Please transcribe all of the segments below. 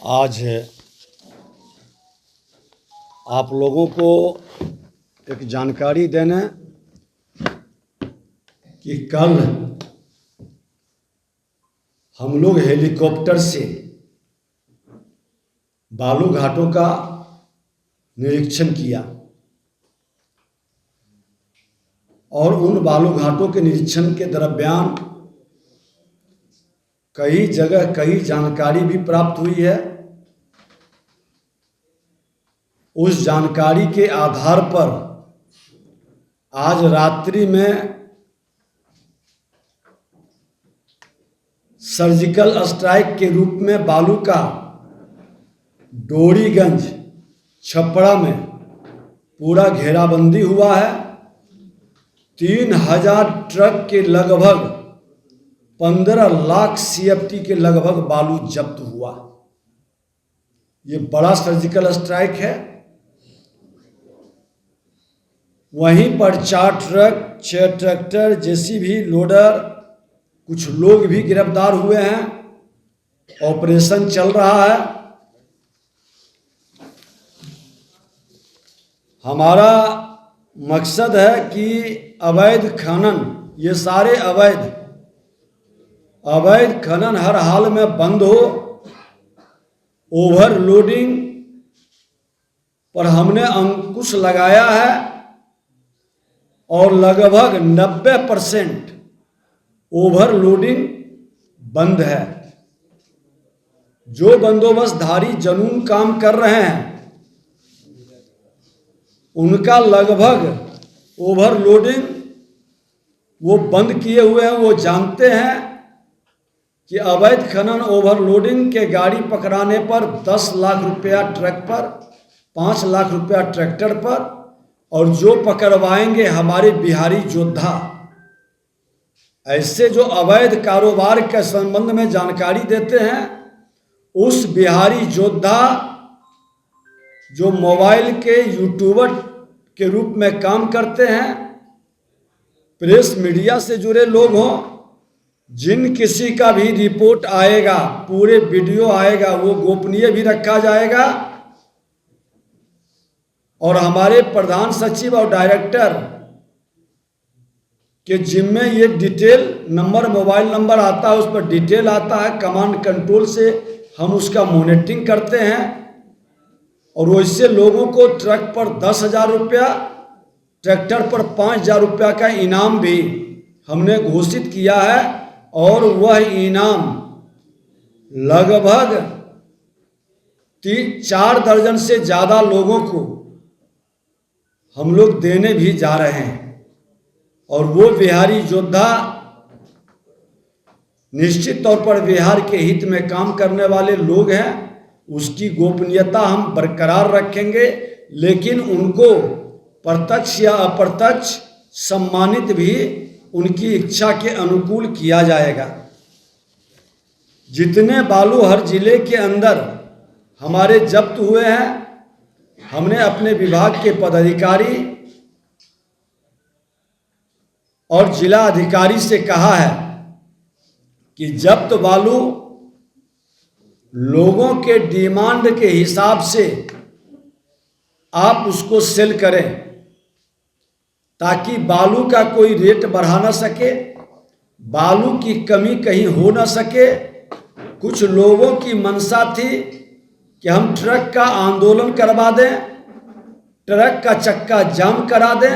आज आप लोगों को एक जानकारी देना कि कल हम लोग हेलीकॉप्टर से बालू घाटों का निरीक्षण किया और उन बालू घाटों के निरीक्षण के दरमियान कई जगह कई जानकारी भी प्राप्त हुई है। उस जानकारी के आधार पर आज रात्रि में सर्जिकल स्ट्राइक के रूप में बालू का डोरीगंज छपड़ा में पूरा घेराबंदी हुआ है। 3000 ट्रक के लगभग 15 लाख CFT के लगभग बालू जब्त हुआ। ये बड़ा सर्जिकल स्ट्राइक है। वहीं पर 4 ट्रक 6 ट्रैक्टर JCB लोडर कुछ लोग भी गिरफ्तार हुए हैं। ऑपरेशन चल रहा है। हमारा मकसद है कि अवैध खनन, ये सारे अवैध खनन हर हाल में बंद हो। ओवरलोडिंग पर हमने अंकुश लगाया है और लगभग 90% ओवरलोडिंग बंद है। जो बंदोबस्तधारी जुनून काम कर रहे हैं उनका लगभग ओवरलोडिंग वो बंद किए हुए हैं। वो जानते हैं कि अवैध खनन ओवरलोडिंग के गाड़ी पकड़ाने पर 10 लाख रुपया ट्रक पर, 5 लाख रुपया ट्रैक्टर पर, और जो पकड़वाएंगे हमारे बिहारी योद्धा। ऐसे जो अवैध कारोबार के संबंध में जानकारी देते हैं, उस बिहारी योद्धा जो मोबाइल के यूट्यूबर के रूप में काम करते हैं, प्रेस मीडिया से जुड़े लोग हों, जिन किसी का भी रिपोर्ट आएगा, पूरे वीडियो आएगा, वो गोपनीय भी रखा जाएगा। और हमारे प्रधान सचिव और डायरेक्टर के जिम्मे ये डिटेल नंबर, मोबाइल नंबर आता है, उस पर डिटेल आता है। कमांड कंट्रोल से हम उसका मॉनिटरिंग करते हैं और वैसे लोगों को ट्रक पर 10,000 रुपया, ट्रैक्टर पर 5,000 रुपया का इनाम भी हमने घोषित किया है। और वह इनाम लगभग 4 दर्जन से ज़्यादा लोगों को हम लोग देने भी जा रहे हैं। और वो बिहारी योद्धा निश्चित तौर पर बिहार के हित में काम करने वाले लोग हैं। उसकी गोपनीयता हम बरकरार रखेंगे, लेकिन उनको प्रत्यक्ष या अप्रत्यक्ष सम्मानित भी उनकी इच्छा के अनुकूल किया जाएगा। जितने बालू हर जिले के अंदर हमारे जब्त हुए हैं, हमने अपने विभाग के पदाधिकारी और जिला अधिकारी से कहा है कि जब्त बालू लोगों के डिमांड के हिसाब से आप उसको सेल करें, ताकि बालू का कोई रेट बढ़ा ना सके, बालू की कमी कहीं हो ना सके। कुछ लोगों की मंशा थी कि हम ट्रक का आंदोलन करवा दें, ट्रक का चक्का जाम करा दें।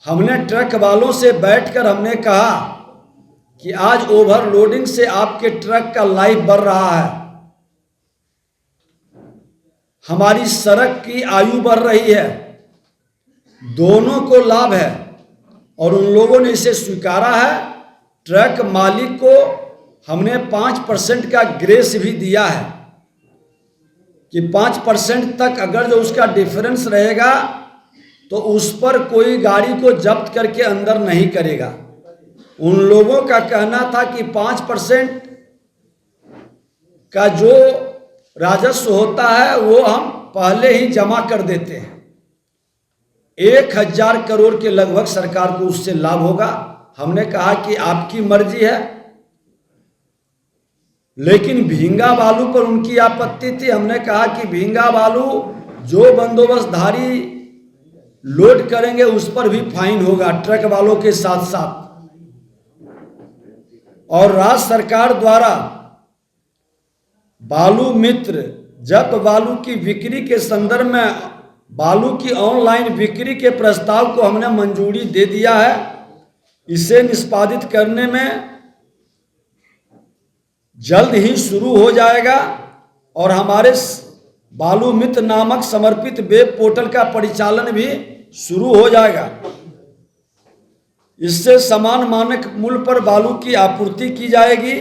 हमने ट्रक वालों से बैठकर हमने कहा कि आज ओवरलोडिंग से आपके ट्रक का लाइफ बढ़ रहा है, हमारी सड़क की आयु बढ़ रही है, दोनों को लाभ है। और उन लोगों ने इसे स्वीकारा है। ट्रक मालिक को हमने 5% का ग्रेस भी दिया है कि 5% तक अगर जो उसका डिफरेंस रहेगा तो उस पर कोई गाड़ी को जब्त करके अंदर नहीं करेगा। उन लोगों का कहना था कि 5% का जो राजस्व होता है वो हम पहले ही जमा कर देते हैं। 1000 करोड़ के लगभग सरकार को उससे लाभ होगा। हमने कहा कि आपकी मर्जी है, लेकिन भींगा बालू पर उनकी आपत्ति थी। हमने कहा कि भींगा बालू जो बंदोबस्तधारी लोड करेंगे उस पर भी फाइन होगा, ट्रक वालों के साथ साथ। और राज्य सरकार द्वारा बालू मित्र जब्त बालू की बिक्री के संदर्भ में बालू की ऑनलाइन बिक्री के प्रस्ताव को हमने मंजूरी दे दिया है। इसे निष्पादित करने में जल्द ही शुरू हो जाएगा और हमारे बालू मित्र नामक समर्पित वेब पोर्टल का परिचालन भी शुरू हो जाएगा। इससे समान मानक मूल्य पर बालू की आपूर्ति की जाएगी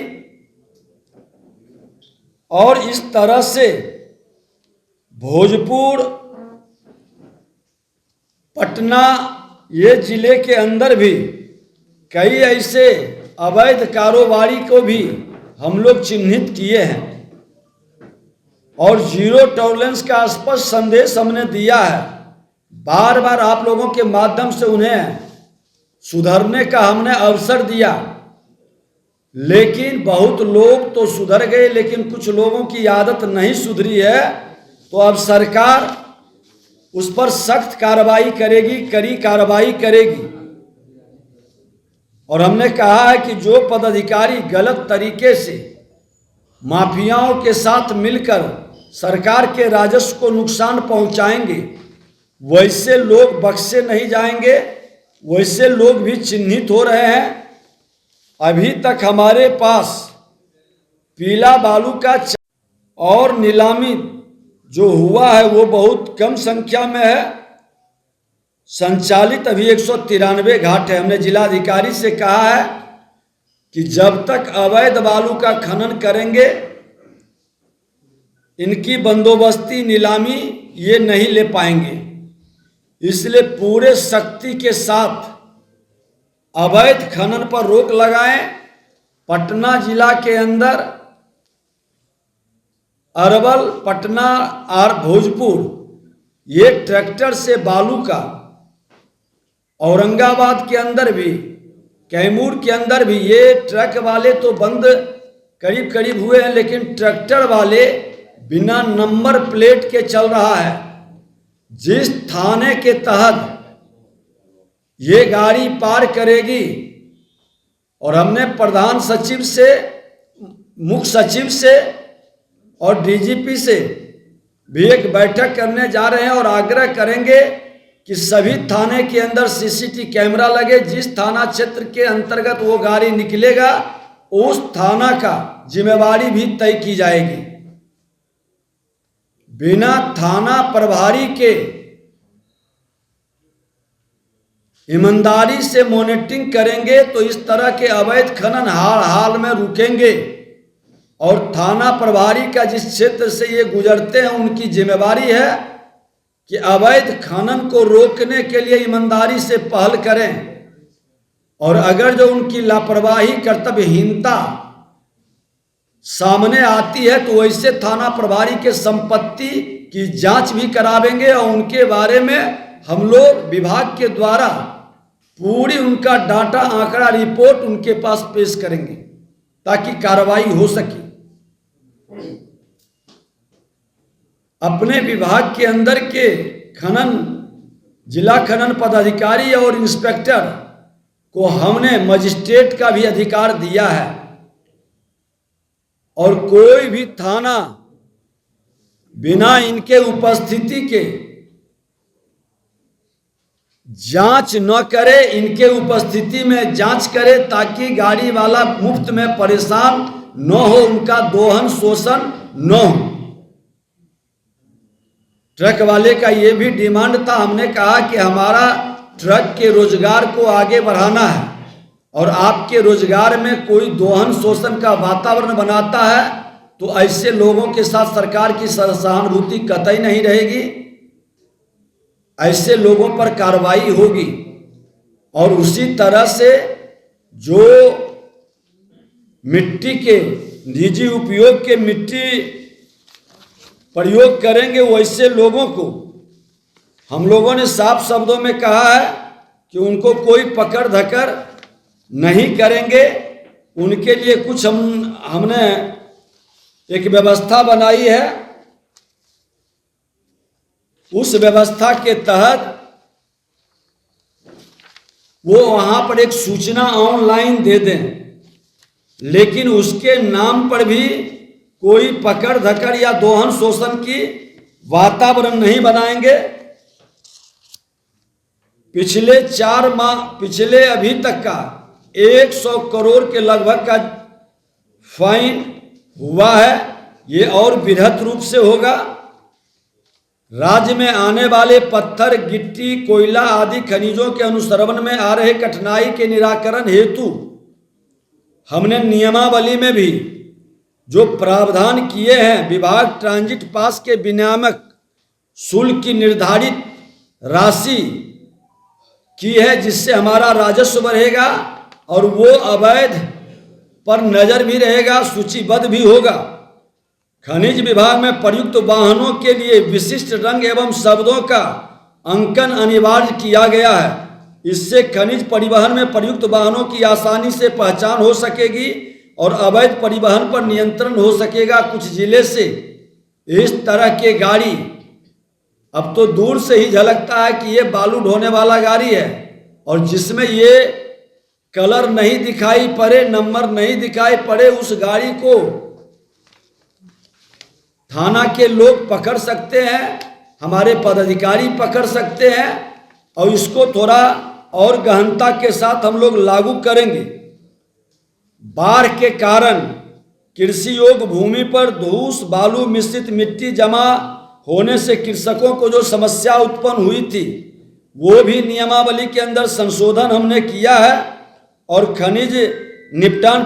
और इस तरह से भोजपुर, पटना ये जिले के अंदर भी कई ऐसे अवैध कारोबारी को भी हम लोग चिन्हित किए हैं और जीरो टॉलरेंस का स्पष्ट संदेश हमने दिया है। बार बार आप लोगों के माध्यम से उन्हें सुधरने का हमने अवसर दिया, लेकिन बहुत लोग तो सुधर गए, लेकिन कुछ लोगों की आदत नहीं सुधरी है। तो अब सरकार उस पर सख्त कार्रवाई करेगी, कड़ी कार्रवाई करेगी। और हमने कहा है कि जो पदाधिकारी गलत तरीके से माफियाओं के साथ मिलकर सरकार के राजस्व को नुकसान पहुंचाएंगे, वैसे लोग बख्शे नहीं जाएंगे। वैसे लोग भी चिन्हित हो रहे हैं। अभी तक हमारे पास पीला बालू का और नीलामी जो हुआ है वो बहुत कम संख्या में है। संचालित अभी 193 घाट है। हमने जिलाधिकारी से कहा है कि जब तक अवैध बालू का खनन करेंगे, इनकी बंदोबस्ती नीलामी ये नहीं ले पाएंगे। इसलिए पूरे शक्ति के साथ अवैध खनन पर रोक लगाएं। पटना जिला के अंदर अरवल, पटना और भोजपुर ये ट्रैक्टर से बालू का, औरंगाबाद के अंदर भी, कैमूर के अंदर भी ये ट्रक वाले तो बंद करीब करीब हुए हैं, लेकिन ट्रैक्टर वाले बिना नंबर प्लेट के चल रहा है। जिस थाने के तहत ये गाड़ी पार करेगी, और हमने प्रधान सचिव से, मुख्य सचिव से और डीजीपी से भी एक बैठक करने जा रहे हैं और आग्रह करेंगे कि सभी थाने के अंदर सीसीटीवी कैमरा लगे। जिस थाना क्षेत्र के अंतर्गत वो गाड़ी निकलेगा, उस थाना का जिम्मेवारी भी तय की जाएगी। बिना थाना प्रभारी के ईमानदारी से मॉनिटरिंग करेंगे तो इस तरह के अवैध खनन हाल हाल में रुकेंगे। और थाना प्रभारी का जिस क्षेत्र से ये गुजरते हैं, उनकी जिम्मेवारी है कि अवैध खनन को रोकने के लिए ईमानदारी से पहल करें। और अगर जो उनकी लापरवाही, कर्तव्यहीनता सामने आती है तो वैसे थाना प्रभारी के संपत्ति की जांच भी करावेंगे और उनके बारे में हम लोग विभाग के द्वारा पूरी उनका डाटा, आंकड़ा, रिपोर्ट उनके पास पेश करेंगे ताकि कार्रवाई हो सके। अपने विभाग के अंदर के खनन, जिला खनन पदाधिकारी और इंस्पेक्टर को हमने मजिस्ट्रेट का भी अधिकार दिया है। और कोई भी थाना बिना इनके उपस्थिति के जांच न करे, इनके उपस्थिति में जांच करे ताकि गाड़ी वाला मुफ्त में परेशान न हो, उनका दोहन शोषण न हो। ट्रक वाले का ये भी डिमांड था। हमने कहा कि हमारा ट्रक के रोजगार को आगे बढ़ाना है और आपके रोजगार में कोई दोहन शोषण का वातावरण बनाता है तो ऐसे लोगों के साथ सरकार की सहानुभूति कतई नहीं रहेगी। ऐसे लोगों पर कार्रवाई होगी। और उसी तरह से जो मिट्टी के निजी उपयोग के मिट्टी प्रयोग करेंगे, वैसे लोगों को हम लोगों ने साफ शब्दों में कहा है कि उनको कोई पकड़ धकर नहीं करेंगे। उनके लिए कुछ हमने एक व्यवस्था बनाई है, उस व्यवस्था के तहत वो वहां पर एक सूचना ऑनलाइन दे दें, लेकिन उसके नाम पर भी कोई पकड़ धकड़ या दोहन शोषण की वातावरण नहीं बनाएंगे। पिछले अभी तक का 100 करोड़ के लगभग का फाइन हुआ है, ये और बृहद रूप से होगा। राज्य में आने वाले पत्थर, गिट्टी, कोयला आदि खनिजों के अनुश्रवण में आ रहे कठिनाई के निराकरण हेतु हमने नियमावली में भी जो प्रावधान किए हैं, विभाग ट्रांजिट पास के विनियामक शुल्क की निर्धारित राशि की है, जिससे हमारा राजस्व बढ़ेगा और वो अवैध पर नजर भी रहेगा, सूचीबद्ध भी होगा। खनिज विभाग में प्रयुक्त वाहनों के लिए विशिष्ट रंग एवं शब्दों का अंकन अनिवार्य किया गया है। इससे खनिज परिवहन में प्रयुक्त वाहनों की आसानी से पहचान हो सकेगी और अवैध परिवहन पर नियंत्रण हो सकेगा। कुछ जिले से इस तरह के गाड़ी अब तो दूर से ही झलकता है कि ये बालू ढोने वाला गाड़ी है, और जिसमें ये कलर नहीं दिखाई पड़े, नंबर नहीं दिखाई पड़े, उस गाड़ी को थाना के लोग पकड़ सकते हैं, हमारे पदाधिकारी पकड़ सकते हैं, और इसको थोड़ा और गहनता के साथ हम लोग लागू करेंगे। बाढ़ के कारण कृषि योग्य भूमि पर धूस बालू मिश्रित मिट्टी जमा होने से कृषकों को जो समस्या उत्पन्न हुई थी, वो भी नियमावली के अंदर संशोधन हमने किया है, और खनिज निपटान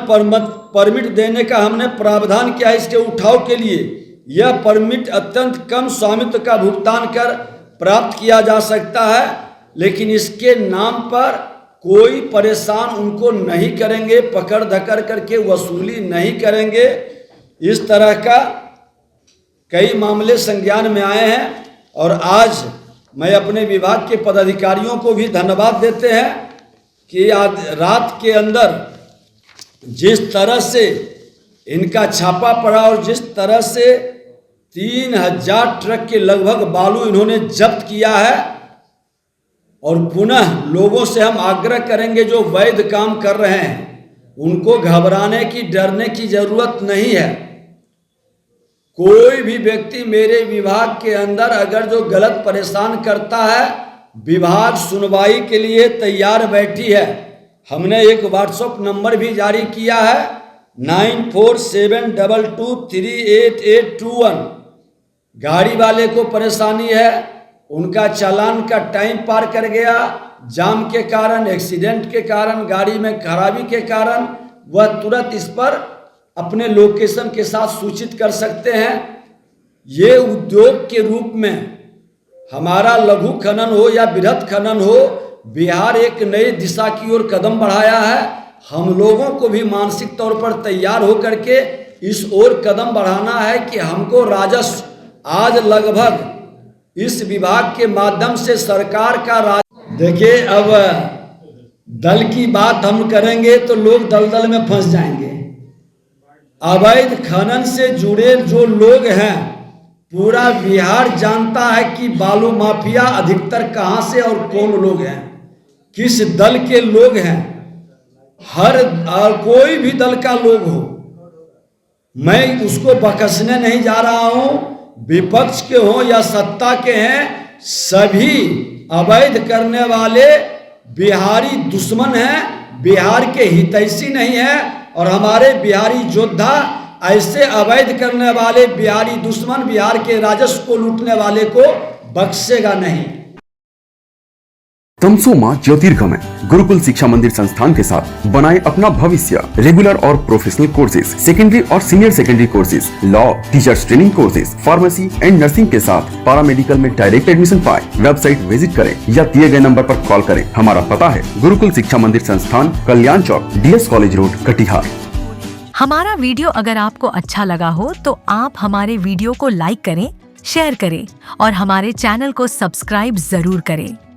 परमिट देने का हमने प्रावधान किया है। इसके उठाव के लिए यह परमिट अत्यंत कम स्वामित्व का भुगतान कर प्राप्त किया जा सकता है, लेकिन इसके नाम पर कोई परेशान उनको नहीं करेंगे, पकड़ धकड़ करके वसूली नहीं करेंगे। इस तरह का कई मामले संज्ञान में आए हैं, और आज मैं अपने विभाग के पदाधिकारियों को भी धन्यवाद देते हैं कि आज रात के अंदर जिस तरह से इनका छापा पड़ा और जिस तरह से 3000 ट्रक के लगभग बालू इन्होंने जब्त किया है, और पुनः लोगों से हम आग्रह करेंगे जो वैध काम कर रहे हैं उनको घबराने की, डरने की जरूरत नहीं है। कोई भी व्यक्ति मेरे विभाग के अंदर अगर जो गलत परेशान करता है, विभाग सुनवाई के लिए तैयार बैठी है। हमने एक व्हाट्सएप नंबर भी जारी किया है 9472238821। गाड़ी वाले को परेशानी है, उनका चालान का टाइम पार कर गया, जाम के कारण, एक्सीडेंट के कारण, गाड़ी में खराबी के कारण, वह तुरंत इस पर अपने लोकेशन के साथ सूचित कर सकते हैं। ये उद्योग के रूप में हमारा लघु खनन हो या बृहद खनन हो, बिहार एक नई दिशा की ओर कदम बढ़ाया है। हम लोगों को भी मानसिक तौर पर तैयार होकर के इस ओर कदम बढ़ाना है कि हमको राजस्व आज लगभग इस विभाग के माध्यम से सरकार का देखिए, अब दल की बात हम करेंगे तो लोग दलदल में फंस जाएंगे। अवैध खनन से जुड़े जो लोग हैं, पूरा बिहार जानता है कि बालू माफिया अधिकतर कहां से और कौन लोग हैं, किस दल के लोग हैं। हर कोई भी दल का लोग हो, मैं उसको बकसने नहीं जा रहा हूं, विपक्ष के हो या सत्ता के हैं, सभी अवैध करने वाले बिहारी दुश्मन हैं, बिहार के हितैषी नहीं है। और हमारे बिहारी योद्धा ऐसे अवैध करने वाले बिहारी दुश्मन, बिहार के राजस्व को लूटने वाले को बख्शेगा नहीं। तमसोमा ज्योतिर्गमय गुरुकुल शिक्षा मंदिर संस्थान के साथ बनाए अपना भविष्य। रेगुलर और प्रोफेशनल कोर्सेज, सेकेंडरी और senior secondary courses, law, teachers training courses, pharmacy and nursing के साथ पैरामेडिकल में डायरेक्ट एडमिशन पाए। वेबसाइट विजिट करें या दिए गए नंबर पर कॉल करें। हमारा पता है गुरुकुल शिक्षा मंदिर संस्थान, कल्याण चौक, DS कॉलेज रोड, कटिहार। हमारा वीडियो अगर आपको अच्छा लगा हो तो आप हमारे वीडियो को लाइक करें, शेयर करें और हमारे चैनल को सब्सक्राइब जरूर करें।